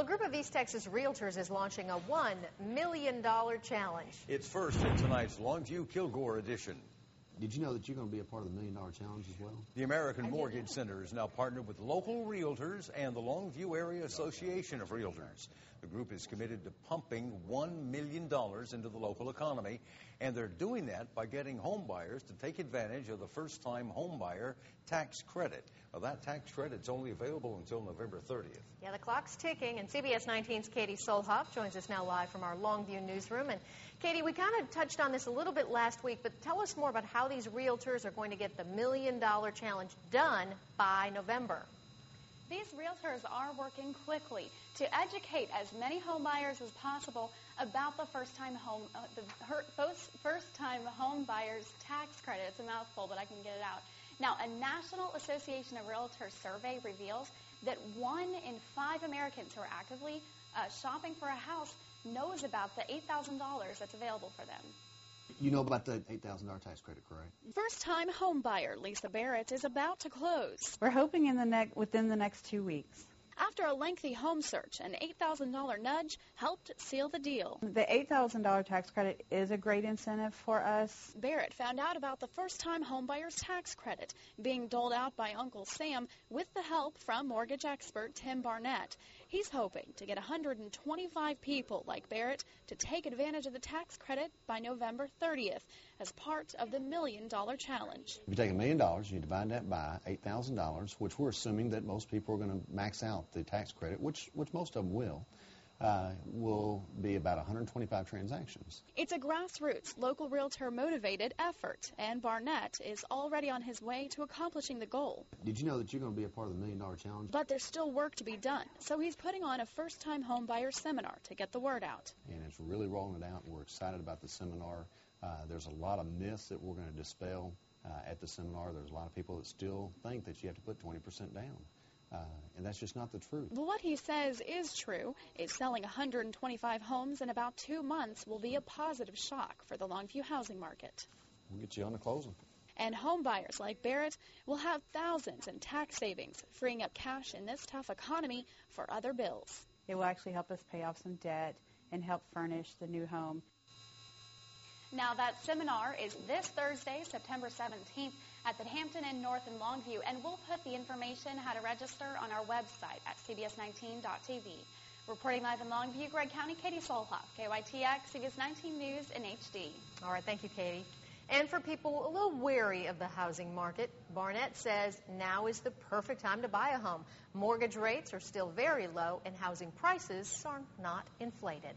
A group of East Texas realtors is launching a $1 million challenge. It's first in tonight's Longview Kilgore edition. Did you know that you're going to be a part of the $1 Million Challenge as well? The American Mortgage Center is now partnered with local realtors and the Longview Area Association of Realtors. The group is committed to pumping $1 million into the local economy, and they're doing that by getting home buyers to take advantage of the first-time home buyer tax credit. Now, that tax credit's only available until November 30th. Yeah, the clock's ticking, and CBS 19's Katie Solhoff joins us now live from our Longview newsroom. And Katie, we kind of touched on this a little bit last week, but tell us more about how these realtors are going to get the $1 million challenge done by November. These realtors are working quickly to educate as many home buyers as possible about the first-time home buyers tax credit. It's a mouthful, but I can get it out. Now, a National Association of Realtors survey reveals that 1 in 5 Americans who are actively shopping for a house knows about the $8,000 that's available for them. You know about the $8,000 tax credit, correct? First-time home buyer Lisa Barrett is about to close. We're hoping within the next 2 weeks. After a lengthy home search, an $8,000 nudge helped seal the deal. The $8,000 tax credit is a great incentive for us. Barrett found out about the first-time homebuyer's tax credit being doled out by Uncle Sam with the help from mortgage expert Tim Barnett. He's hoping to get 125 people like Barrett to take advantage of the tax credit by November 30th as part of the $1 million challenge. If you take $1 million and you divide that by $8,000, which we're assuming that most people are going to max out the tax credit, which most of them will be about 125 transactions. It's a grassroots, local realtor-motivated effort, and Barnett is already on his way to accomplishing the goal. Did you know that you're going to be a part of the $1 Million Challenge? But there's still work to be done, so he's putting on a first-time home buyer seminar to get the word out. And it's really rolling it out, and we're excited about the seminar. There's a lot of myths that we're going to dispel at the seminar. There's a lot of people that still think that you have to put 20% down. And that's just not the truth. Well, what he says is true. Is selling 125 homes in about 2 months will be a positive shock for the Longview housing market. We'll get you on the closing. And home buyers like Barrett will have thousands in tax savings, freeing up cash in this tough economy for other bills. It will actually help us pay off some debt and help furnish the new home. Now, that seminar is this Thursday, September 17th, at the Hampton Inn North in Longview, and we'll put the information how to register on our website at cbs19.tv. Reporting live in Longview, Gregg County, Katie Solhoff, KYTX, CBS 19 News in HD. All right, thank you, Katie. And for people a little wary of the housing market, Barnett says now is the perfect time to buy a home. Mortgage rates are still very low, and housing prices are not inflated.